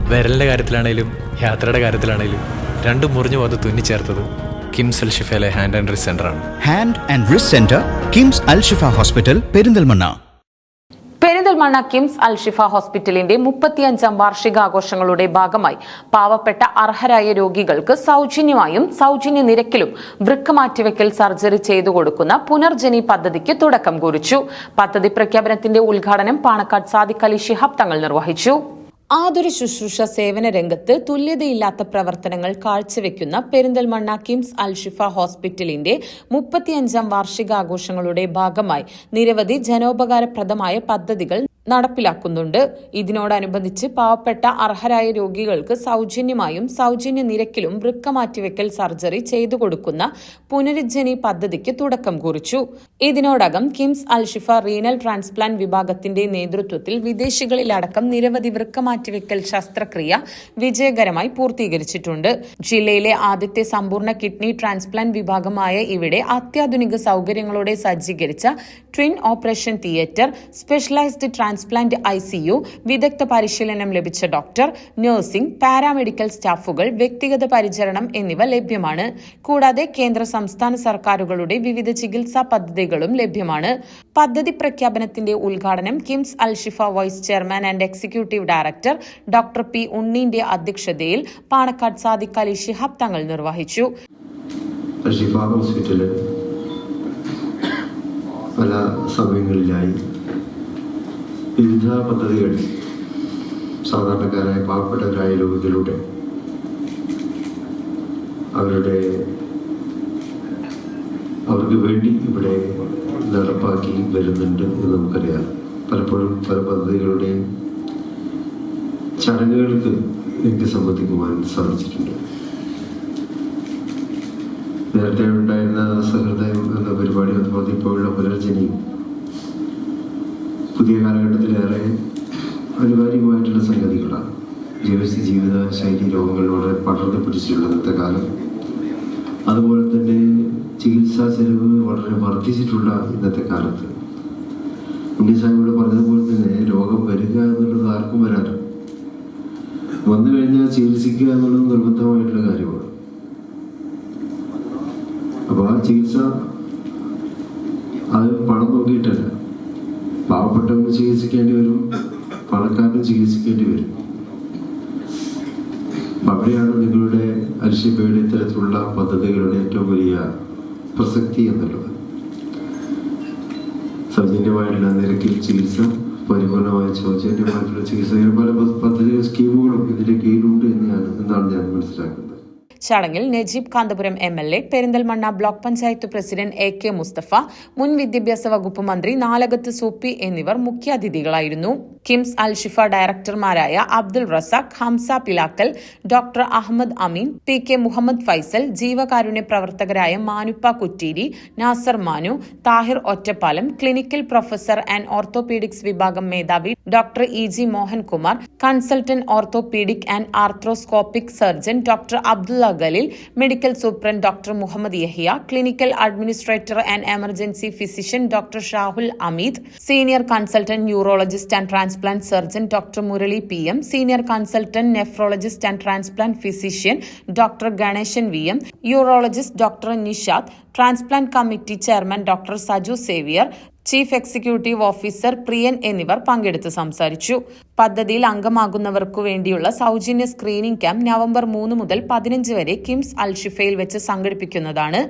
വിരലിൻ്റെ കാര്യത്തിലാണേലും യാത്രയുടെ കാര്യത്തിലാണേലും രണ്ടും മുറിഞ്ഞു പോകാതെ തുന്നിച്ചേർത്തത് കിംസ് അൽ ഷിഫയിലെ ഹാൻഡ് ആൻഡ് റിസ്റ്റ് സെൻ്ററാണ്. Hand and wrist centre, KIMS Al Shifa hospital, Perinthalmanna. Perinthalmanna KIMS Al Shifa ഹോസ്പിറ്റലിന്റെ 35ാം വാർഷികാഘോഷങ്ങളുടെ ഭാഗമായി പാവപ്പെട്ട അർഹരായ രോഗികൾക്ക് സൗജന്യമായും സൗജന്യ നിരക്കിലും വൃക്ക മാറ്റിവെക്കൽ സർജറി ചെയ്തു കൊടുക്കുന്ന പുനർജനി പദ്ധതിക്ക് തുടക്കം കുറിച്ചു. പദ്ധതി പ്രഖ്യാപനത്തിന്റെ ഉദ്ഘാടനം പാണക്കാട് സാദിഖ് അലി ശിഹാബ് തങ്ങൾ നിർവഹിച്ചു. ആതുര ശുശ്രൂഷ സേവന രംഗത്ത് തുല്യതയില്ലാത്ത പ്രവർത്തനങ്ങൾ കാഴ്ചവെക്കുന്ന പെരിന്തൽമണ്ണ കിംസ് അൽ ഷിഫ ഹോസ്പിറ്റലിന്റെ 35ാം വാർഷികാഘോഷങ്ങളുടെ ഭാഗമായി നിരവധി ജനോപകാരപ്രദമായ പദ്ധതികൾ നടപ്പിലാക്കുന്നുണ്ട്. ഇതിനോടനുബന്ധിച്ച് പാവപ്പെട്ട അർഹരായ രോഗികൾക്ക് സൗജന്യമായും സൗജന്യ നിരക്കിലും വൃക്ക മാറ്റിവെക്കൽ സർജറി ചെയ്തു കൊടുക്കുന്ന പുനരുജ്ജനി പദ്ധതിക്ക് തുടക്കം കുറിച്ചു. ഇതിനോടകം കിംസ് അൽ ഷിഫ റീനൽ ട്രാൻസ്പ്ലാന്റ് വിഭാഗത്തിന്റെ നേതൃത്വത്തിൽ വിദേശികളിലടക്കം നിരവധി വൃക്ക മാറ്റിവെക്കൽ ശസ്ത്രക്രിയ വിജയകരമായി പൂർത്തീകരിച്ചിട്ടുണ്ട്. ജില്ലയിലെ ആദ്യത്തെ സമ്പൂർണ്ണ കിഡ്നി ട്രാൻസ്പ്ലാന്റ് വിഭാഗമായ ഇവിടെ അത്യാധുനിക സൗകര്യങ്ങളോടെ സജ്ജീകരിച്ച twin operation theatre, specialised transplant ICU, വിദഗ്ധ പരിശീലനം ലഭിച്ച ഡോക്ടർ, നഴ്സിംഗ്, പാരാമെഡിക്കൽ സ്റ്റാഫുകൾ, വ്യക്തിഗത പരിചരണം എന്നിവ ലഭ്യമാണ്. കൂടാതെ കേന്ദ്ര സംസ്ഥാന സർക്കാരുകളുടെ വിവിധ ചികിത്സാ പദ്ധതികളും ലഭ്യമാണ്. പദ്ധതി പ്രഖ്യാപനത്തിന്റെ ഉദ്ഘാടനം KIMS Al Shifa vice chairman and executive director doctor P. ഉണ്ണീന്റെ അധ്യക്ഷതയിൽ പാണക്കാട് സാദിഖ് അലി ശിഹാബ് തങ്ങൾ നിർവഹിച്ചു. പല സമയങ്ങളിലായി വിവിധ പദ്ധതികൾ സാധാരണക്കാരായ പാവപ്പെട്ടവരായ രോഗികളുടെ അവർക്ക് വേണ്ടി ഇവിടെ നടപ്പാക്കി വരുന്നുണ്ട് എന്ന് നമുക്കറിയാം. പലപ്പോഴും പല പദ്ധതികളുടെയും ചടങ്ങുകൾക്ക് എനിക്ക് സംബന്ധിക്കുവാൻ സാധിച്ചിട്ടുണ്ട്. നേരത്തെ ഉണ്ടായിരുന്ന സഹൃദയം എന്ന പരിപാടി, അതുപോലെ ഇപ്പോഴുള്ള പുനർജനിയും പുതിയ കാലഘട്ടത്തിലേറെ അനിവാര്യമായിട്ടുള്ള സംഗതികളാണ്. ജീവിത ശൈലി രോഗങ്ങൾ വളരെ പടർന്നു പിടിച്ചിട്ടുള്ള ഇന്നത്തെ കാലം, അതുപോലെ തന്നെ ചികിത്സാ ചെലവ് വളരെ വർദ്ധിച്ചിട്ടുള്ള ഇന്നത്തെ കാലത്ത് ഉണ്ണി സാഹിബോട് പറഞ്ഞതുപോലെ തന്നെ രോഗം വരിക എന്നുള്ളത് ആർക്കും വരാറ്, വന്നു കഴിഞ്ഞാൽ ചികിത്സിക്കുക എന്നുള്ളത് നിർബന്ധമായിട്ടുള്ള കാര്യമാണ്. അപ്പോൾ ആ ചികിത്സ അത് പണം നോക്കിയിട്ടല്ല, പാവപ്പെട്ടവന് ചികിത്സിക്കേണ്ടി വരും, പണക്കാരന് ചികിത്സിക്കേണ്ടി വരും. അവിടെയാണ് നിങ്ങളുടെ അൽഷിഫയുടെ ഇത്തരത്തിലുള്ള പദ്ധതികളുടെ ഏറ്റവും വലിയ പ്രസക്തി എന്നുള്ളത്. സൗജന്യമായിട്ടുള്ള നിരക്കിൽ ചികിത്സ, പരിപൂർണമായ സൗജന്യമായിട്ടുള്ള ചികിത്സ, പല പദ്ധതി സ്കീമുകളും ഇതിന്റെ കീഴിലുണ്ട് എന്നാണ് ഞാൻ മനസ്സിലാക്കുന്നത്. ചടങ്ങിൽ Najeeb Kanthapuram MLA, Perinthalmanna block panchayat president AK Mustafa, മുൻ വിദ്യാഭ്യാസ വകുപ്പ് മന്ത്രി നാലകത്ത് സൂപ്പി എന്നിവർ മുഖ്യാതിഥികളായിരുന്നു. കിംസ് അൽ ഷിഫ ഡയറക്ടർമാരായ അബ്ദുൾ റസാഖ്, ഹംസ പിലാക്കൽ, ഡോക്ടർ അഹമ്മദ് അമീൻ, PK മുഹമ്മദ് ഫൈസൽ, ജീവകാരുണ്യ പ്രവർത്തകരായ Manuppa Kutteeri, Nasar Manu, Thahir Ottapalam, clinical professor and orthopaedics വിഭാഗം മേധാവി doctor EG Mohankumar, consultant orthopaedic and arthroscopic surgeon doctor Abdulla Galil, medical superintendent doctor Muhammed Yahiya, clinical administrator and emergency physician doctor Shahul Ameed, senior consultant neurologist and transplant surgeon doctor Murali PM, senior consultant nephrologist and transplant physician doctor Ganesan VM, urologist doctor Nishad, transplant committee chairman doctor Saju Xavier, chief executive officer Priyan എന്നിവർ പങ്കെടുത്ത് സംസാരിച്ചു. പദ്ധതിയിൽ അംഗമാകുന്നവർക്കു വേണ്ടിയുള്ള സൗജന്യ screening camp November 3 മുതൽ 15 വരെ കിംസ് അൽ ഷിഫയിൽ വെച്ച് സംഘടിപ്പിക്കുന്നതാണ്.